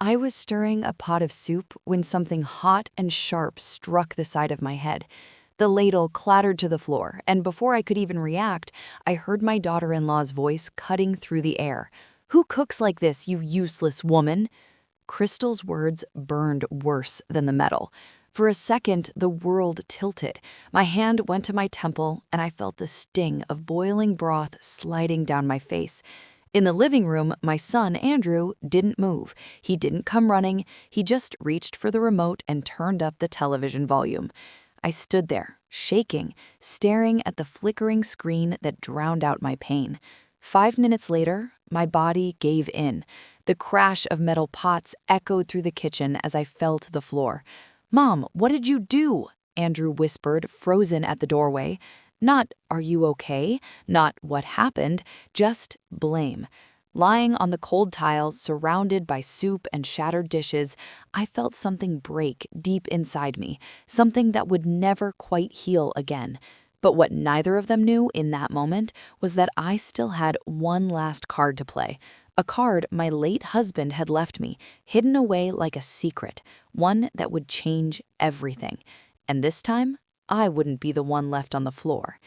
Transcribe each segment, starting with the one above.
I was stirring a pot of soup when something hot and sharp struck the side of my head. The ladle clattered to the floor, and before I could even react, I heard my daughter-in-law's voice cutting through the air. "Who cooks like this, you useless woman?" Crystal's words burned worse than the metal. For a second, the world tilted. My hand went to my temple, and I felt the sting of boiling broth sliding down my face. In the living room, my son, Andrew, didn't move. He didn't come running. He just reached for the remote and turned up the television volume. I stood there, shaking, staring at the flickering screen that drowned out my pain. 5 minutes later, my body gave in. The crash of metal pots echoed through the kitchen as I fell to the floor. "Mom, what did you do?" Andrew whispered, frozen at the doorway. Not, "Are you okay?" Not, "What happened?" Just blame. Lying on the cold tiles, surrounded by soup and shattered dishes, I felt something break deep inside me, something that would never quite heal again. But what neither of them knew in that moment was that I still had one last card to play. A card my late husband had left me, hidden away like a secret, one that would change everything. And this time, I wouldn't be the one left on the floor.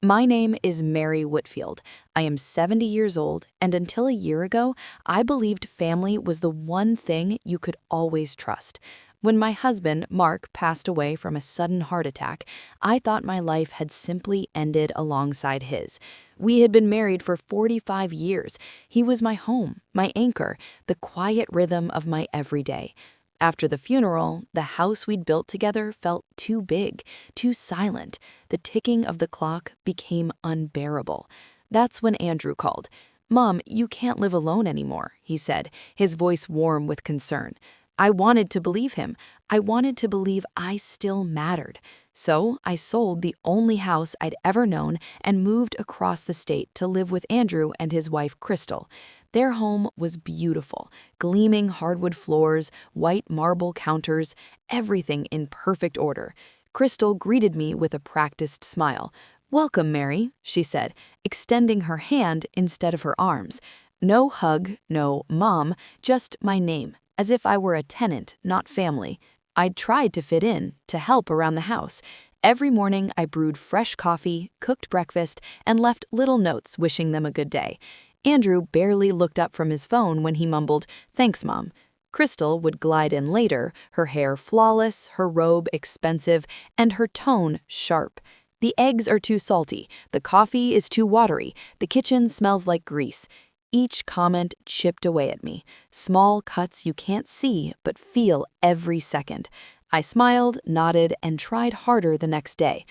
My name is Mary Whitfield. I am 70 years old, and until a year ago, I believed family was the one thing you could always trust. When my husband, Mark, passed away from a sudden heart attack, I thought my life had simply ended alongside his. We had been married for 45 years. He was my home, my anchor, the quiet rhythm of my everyday. After the funeral, the house we'd built together felt too big, too silent. The ticking of the clock became unbearable. That's when Andrew called. "Mom, you can't live alone anymore," he said, his voice warm with concern. I wanted to believe him. I wanted to believe I still mattered. So I sold the only house I'd ever known and moved across the state to live with Andrew and his wife, Crystal. Their home was beautiful, gleaming hardwood floors, white marble counters, everything in perfect order. Crystal greeted me with a practiced smile. "Welcome, Mary," she said, extending her hand instead of her arms. No hug, no "Mom," just my name, as if I were a tenant, not family. I'd tried to fit in, to help around the house. Every morning I brewed fresh coffee, cooked breakfast, and left little notes wishing them a good day. Andrew barely looked up from his phone when he mumbled, "Thanks, Mom." Crystal would glide in later, her hair flawless, her robe expensive, and her tone sharp. "The eggs are too salty, the coffee is too watery, the kitchen smells like grease." Each comment chipped away at me, small cuts you can't see but feel every second. I smiled, nodded, and tried harder the next day.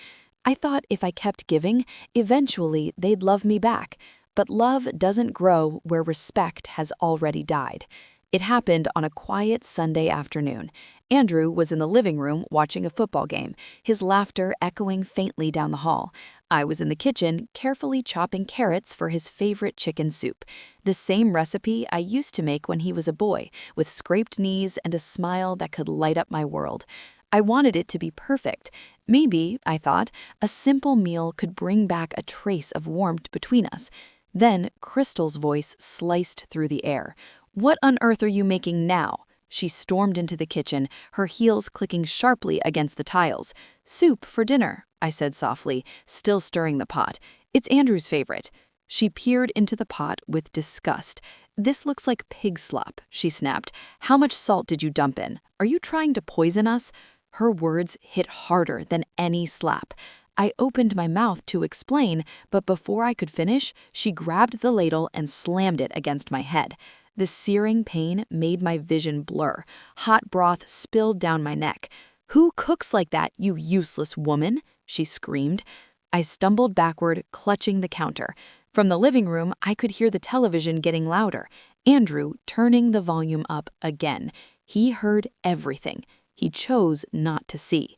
I thought if I kept giving, eventually they'd love me back. But love doesn't grow where respect has already died. It happened on a quiet Sunday afternoon. Andrew was in the living room watching a football game, his laughter echoing faintly down the hall. I was in the kitchen, carefully chopping carrots for his favorite chicken soup, the same recipe I used to make when he was a boy, with scraped knees and a smile that could light up my world. I wanted it to be perfect. Maybe, I thought, a simple meal could bring back a trace of warmth between us. Then Crystal's voice sliced through the air. "What on earth are you making now?" She stormed into the kitchen, her heels clicking sharply against the tiles. "Soup for dinner," I said softly, still stirring the pot. "It's Andrew's favorite." She peered into the pot with disgust. "This looks like pig slop," she snapped. "How much salt did you dump in? Are you trying to poison us?" Her words hit harder than any slap. I opened my mouth to explain, but before I could finish, she grabbed the ladle and slammed it against my head. The searing pain made my vision blur. Hot broth spilled down my neck. "Who cooks like that, you useless woman?" she screamed. I stumbled backward, clutching the counter. From the living room, I could hear the television getting louder. Andrew turning the volume up again. He heard everything. He chose not to see.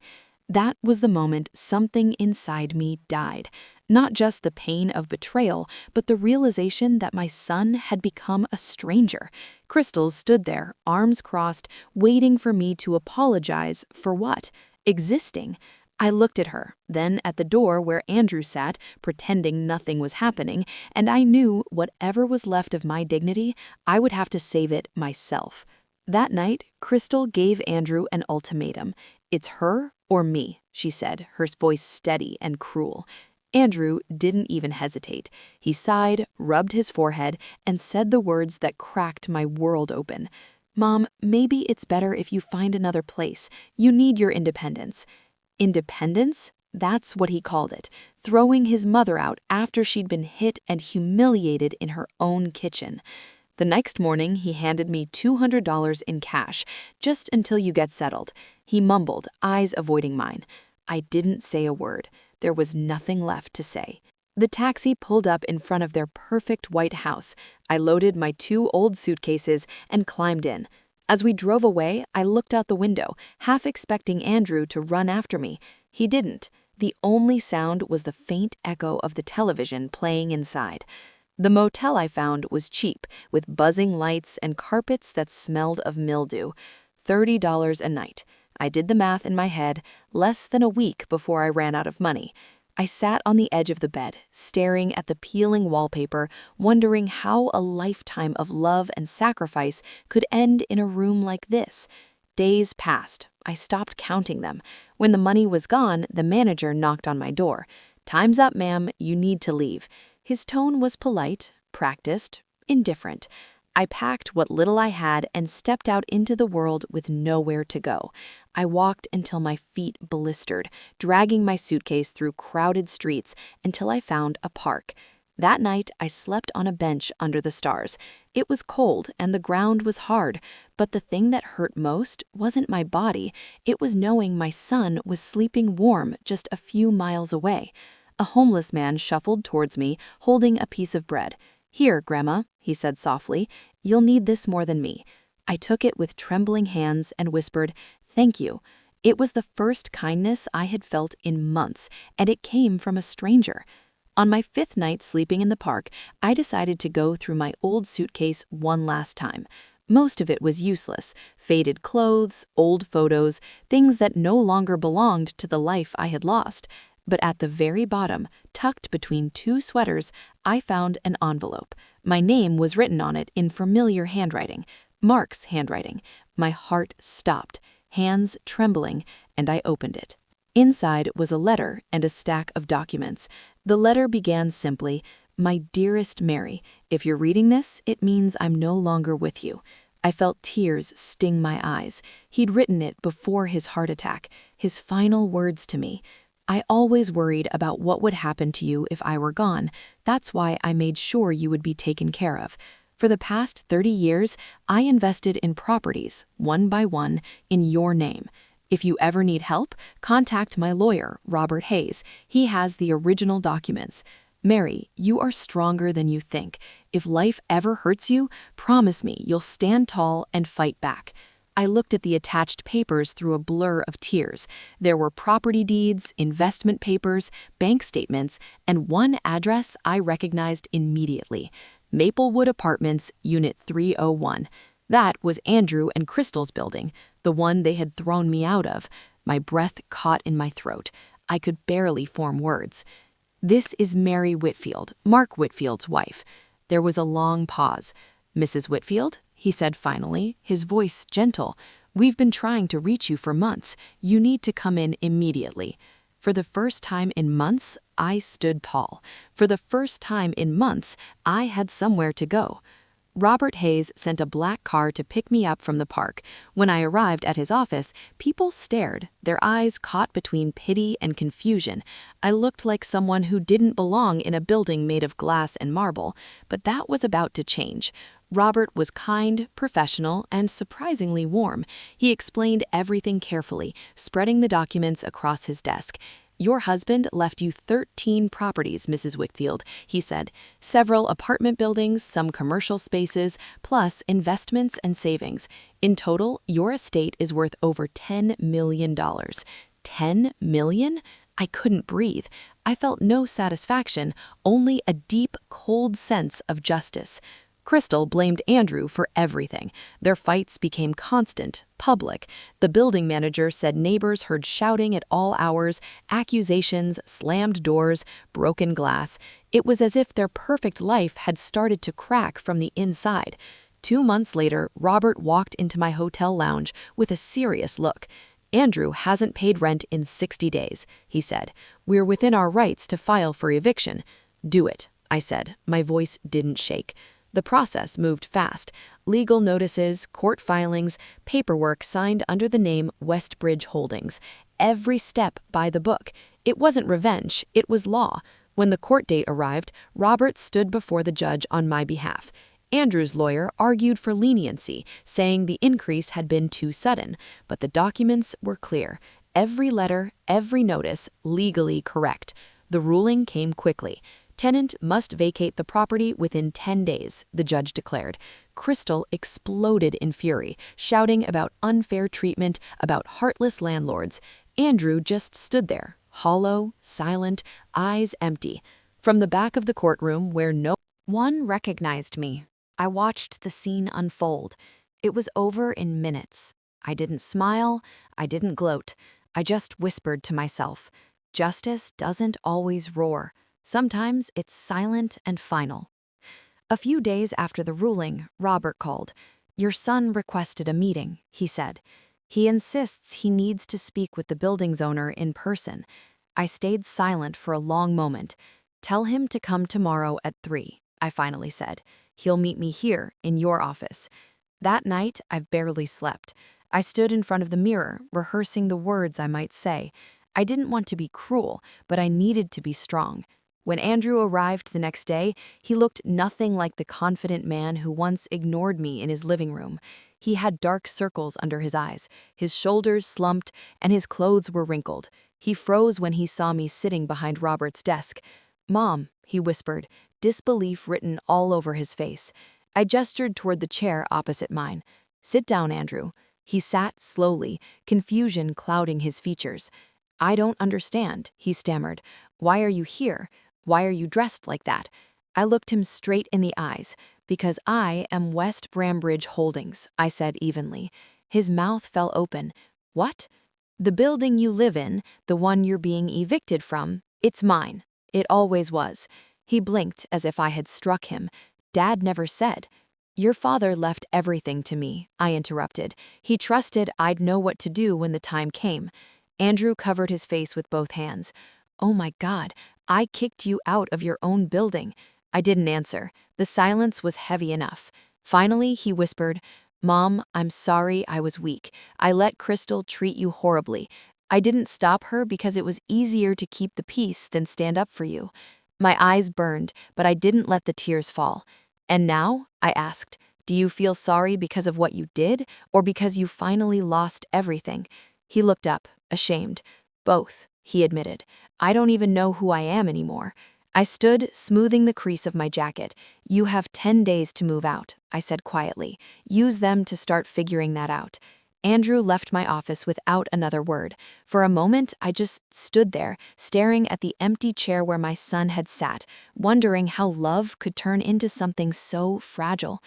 That was the moment something inside me died. Not just the pain of betrayal, but the realization that my son had become a stranger. Crystal stood there, arms crossed, waiting for me to apologize for what? Existing. I looked at her, then at the door where Andrew sat, pretending nothing was happening, and I knew whatever was left of my dignity, I would have to save it myself. That night, Crystal gave Andrew an ultimatum. "It's her or me," she said, her voice steady and cruel. Andrew didn't even hesitate. He sighed, rubbed his forehead, and said the words that cracked my world open. "Mom, maybe it's better if you find another place. You need your independence." Independence? That's what he called it, throwing his mother out after she'd been hit and humiliated in her own kitchen. The next morning, he handed me $200 in cash, "just until you get settled." He mumbled, eyes avoiding mine. I didn't say a word. There was nothing left to say. The taxi pulled up in front of their perfect white house. I loaded my 2 old suitcases and climbed in. As we drove away, I looked out the window, half expecting Andrew to run after me. He didn't. The only sound was the faint echo of the television playing inside. The motel I found was cheap, with buzzing lights and carpets that smelled of mildew. $30 a night. I did the math in my head, less than a week before I ran out of money. I sat on the edge of the bed, staring at the peeling wallpaper, wondering how a lifetime of love and sacrifice could end in a room like this. Days passed. I stopped counting them. When the money was gone, the manager knocked on my door. "Time's up, ma'am. You need to leave." His tone was polite, practiced, indifferent. I packed what little I had and stepped out into the world with nowhere to go. I walked until my feet blistered, dragging my suitcase through crowded streets until I found a park. That night, I slept on a bench under the stars. It was cold and the ground was hard, but the thing that hurt most wasn't my body. It was knowing my son was sleeping warm just a few miles away. A homeless man shuffled towards me, holding a piece of bread. "Here, Grandma," he said softly. "You'll need this more than me." I took it with trembling hands and whispered, "Thank you." It was the first kindness I had felt in months, and it came from a stranger. On my 5th night sleeping in the park, I decided to go through my old suitcase one last time. Most of it was useless: faded clothes, old photos, things that no longer belonged to the life I had lost. But at the very bottom, tucked between 2 sweaters, I found an envelope. My name was written on it in familiar handwriting, Mark's handwriting. My heart stopped, hands trembling, and I opened it. Inside was a letter and a stack of documents. The letter began simply, "My dearest Mary, if you're reading this, it means I'm no longer with you." I felt tears sting my eyes. He'd written it before his heart attack, his final words to me. "I always worried about what would happen to you if I were gone. That's why I made sure you would be taken care of. For the past 30 years, I invested in properties, one by one, in your name. If you ever need help, contact my lawyer, Robert Hayes. He has the original documents. Mary, you are stronger than you think. If life ever hurts you, promise me you'll stand tall and fight back." I looked at the attached papers through a blur of tears. There were property deeds, investment papers, bank statements, and one address I recognized immediately: Maplewood Apartments, Unit 301. That was Andrew and Crystal's building, the one they had thrown me out of. My breath caught in my throat. I could barely form words. "This is Mary Whitfield, Mark Whitfield's wife." There was a long pause. "Mrs. Whitfield?" he said finally, his voice gentle. "We've been trying to reach you for months. You need to come in immediately." For the first time in months, I stood tall. For the first time in months, I had somewhere to go. Robert Hayes sent a black car to pick me up from the park. When I arrived at his office, people stared, their eyes caught between pity and confusion. I looked like someone who didn't belong in a building made of glass and marble, but that was about to change. Robert was kind, professional, and surprisingly warm. He explained everything carefully, spreading the documents across his desk. "Your husband left you 13 properties, Mrs. Whitfield," he said. "Several apartment buildings, some commercial spaces, plus investments and savings. In total, your estate is worth over $10 million. $10 million? I couldn't breathe. I felt no satisfaction, only a deep, cold sense of justice. Crystal blamed Andrew for everything. Their fights became constant, public. The building manager said neighbors heard shouting at all hours, accusations, slammed doors, broken glass. It was as if their perfect life had started to crack from the inside. 2 months later, Robert walked into my hotel lounge with a serious look. "Andrew hasn't paid rent in 60 days, he said. "We're within our rights to file for eviction." "Do it," I said. My voice didn't shake. The process moved fast. Legal notices, court filings, paperwork signed under the name Westbridge Holdings. Every step by the book. It wasn't revenge, it was law. When the court date arrived, Robert stood before the judge on my behalf. Andrew's lawyer argued for leniency, saying the increase had been too sudden, but the documents were clear. Every letter, every notice, legally correct. The ruling came quickly. Tenant must vacate the property within 10 days, the judge declared. Crystal exploded in fury, shouting about unfair treatment, about heartless landlords. Andrew just stood there, hollow, silent, eyes empty. From the back of the courtroom where no one recognized me, I watched the scene unfold. It was over in minutes. I didn't smile, I didn't gloat. I just whispered to myself, justice doesn't always roar. Sometimes it's silent and final. A few days after the ruling, Robert called. "Your son requested a meeting," he said. "He insists he needs to speak with the building's owner in person." I stayed silent for a long moment. "Tell him to come tomorrow at 3, I finally said. "He'll meet me here, in your office." That night, I barely slept. I stood in front of the mirror, rehearsing the words I might say. I didn't want to be cruel, but I needed to be strong. When Andrew arrived the next day, he looked nothing like the confident man who once ignored me in his living room. He had dark circles under his eyes, his shoulders slumped, and his clothes were wrinkled. He froze when he saw me sitting behind Robert's desk. "Mom," he whispered, disbelief written all over his face. I gestured toward the chair opposite mine. "Sit down, Andrew." He sat slowly, confusion clouding his features. "I don't understand," he stammered. "Why are you here? Why are you dressed like that?" I looked him straight in the eyes. "Because I am West Brambridge Holdings," I said evenly. His mouth fell open. "What?" "The building you live in, the one you're being evicted from, it's mine. It always was." He blinked as if I had struck him. "Dad never said." "Your father left everything to me," I interrupted. "He trusted I'd know what to do when the time came." Andrew covered his face with both hands. "Oh my God, I kicked you out of your own building." I didn't answer. The silence was heavy enough. Finally, he whispered, "Mom, I'm sorry I was weak. I let Crystal treat you horribly. I didn't stop her because it was easier to keep the peace than stand up for you." My eyes burned, but I didn't let the tears fall. "And now?" I asked. "Do you feel sorry because of what you did, or because you finally lost everything?" He looked up, ashamed. "Both," he admitted. "I don't even know who I am anymore." I stood, smoothing the crease of my jacket. "You have 10 days to move out," I said quietly. "Use them to start figuring that out." Andrew left my office without another word. For a moment, I just stood there, staring at the empty chair where my son had sat, wondering how love could turn into something so fragile.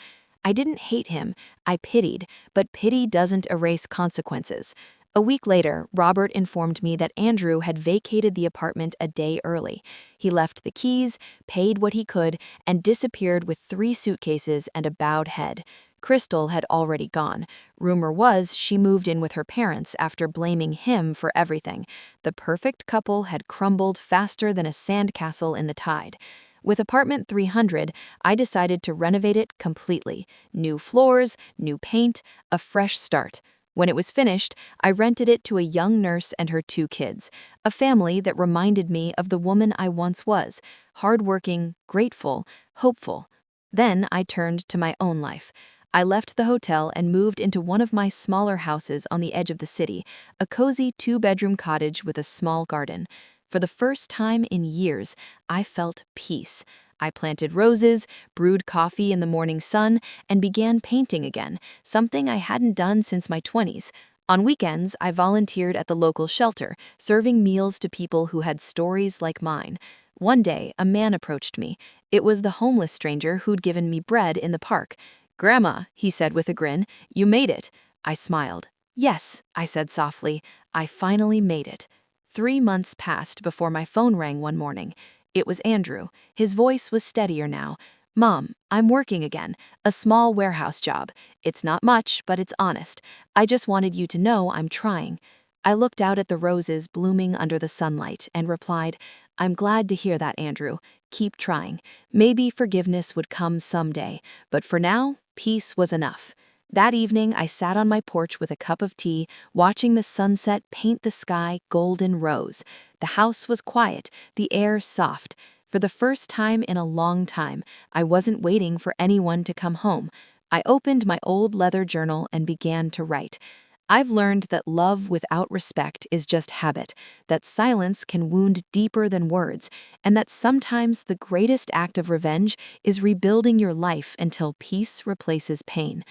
I didn't hate him, I pitied, but pity doesn't erase consequences. A week later, Robert informed me that Andrew had vacated the apartment a day early. He left the keys, paid what he could, and disappeared with 3 suitcases and a bowed head. Crystal had already gone. Rumor was she moved in with her parents after blaming him for everything. The perfect couple had crumbled faster than a sandcastle in the tide. With apartment 300, I decided to renovate it completely. New floors, new paint, a fresh start. When it was finished, I rented it to a young nurse and her 2 kids, a family that reminded me of the woman I once was, hardworking, grateful, hopeful. Then I turned to my own life. I left the hotel and moved into one of my smaller houses on the edge of the city, a cozy 2-bedroom cottage with a small garden. For the first time in years, I felt peace. I planted roses, brewed coffee in the morning sun, and began painting again, something I hadn't done since my 20s. On weekends, I volunteered at the local shelter, serving meals to people who had stories like mine. One day, a man approached me. It was the homeless stranger who'd given me bread in the park. "Grandma," he said with a grin, "you made it." I smiled. "Yes," I said softly, "I finally made it." 3 months passed before my phone rang one morning. It was Andrew. His voice was steadier now. Mom, I'm working again. A small warehouse job. It's not much, but it's honest. I just wanted you to know I'm trying. I looked out at the roses blooming under the sunlight and replied, I'm glad to hear that, Andrew. Keep trying. Maybe forgiveness would come someday, but for now, peace was enough. That evening, I sat on my porch with a cup of tea, watching the sunset paint the sky golden rose. The house was quiet, the air soft. For the first time in a long time, I wasn't waiting for anyone to come home. I opened my old leather journal and began to write. I've learned that love without respect is just habit, that silence can wound deeper than words, and that sometimes the greatest act of revenge is rebuilding your life until peace replaces pain.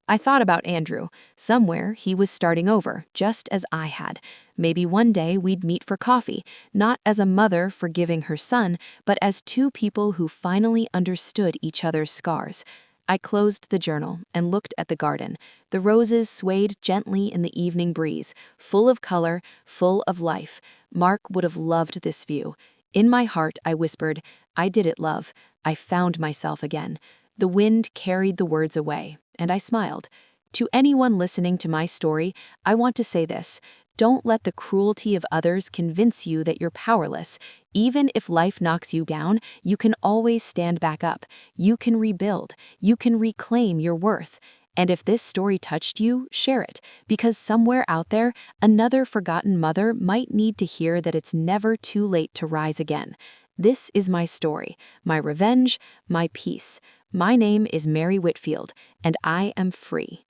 I thought about Andrew. Somewhere he was starting over, just as I had. Maybe one day we'd meet for coffee, not as a mother forgiving her son, but as two people who finally understood each other's scars. I closed the journal and looked at the garden. The roses swayed gently in the evening breeze, full of color, full of life. Mark would have loved this view. In my heart, I whispered, I did it, love. I found myself again. The wind carried the words away, and I smiled. To anyone listening to my story, I want to say this. Don't let the cruelty of others convince you that you're powerless. Even if life knocks you down, you can always stand back up. You can rebuild. You can reclaim your worth. And if this story touched you, share it, because somewhere out there, another forgotten mother might need to hear that it's never too late to rise again. This is my story, my revenge, my peace. My name is Mary Whitfield, and I am free.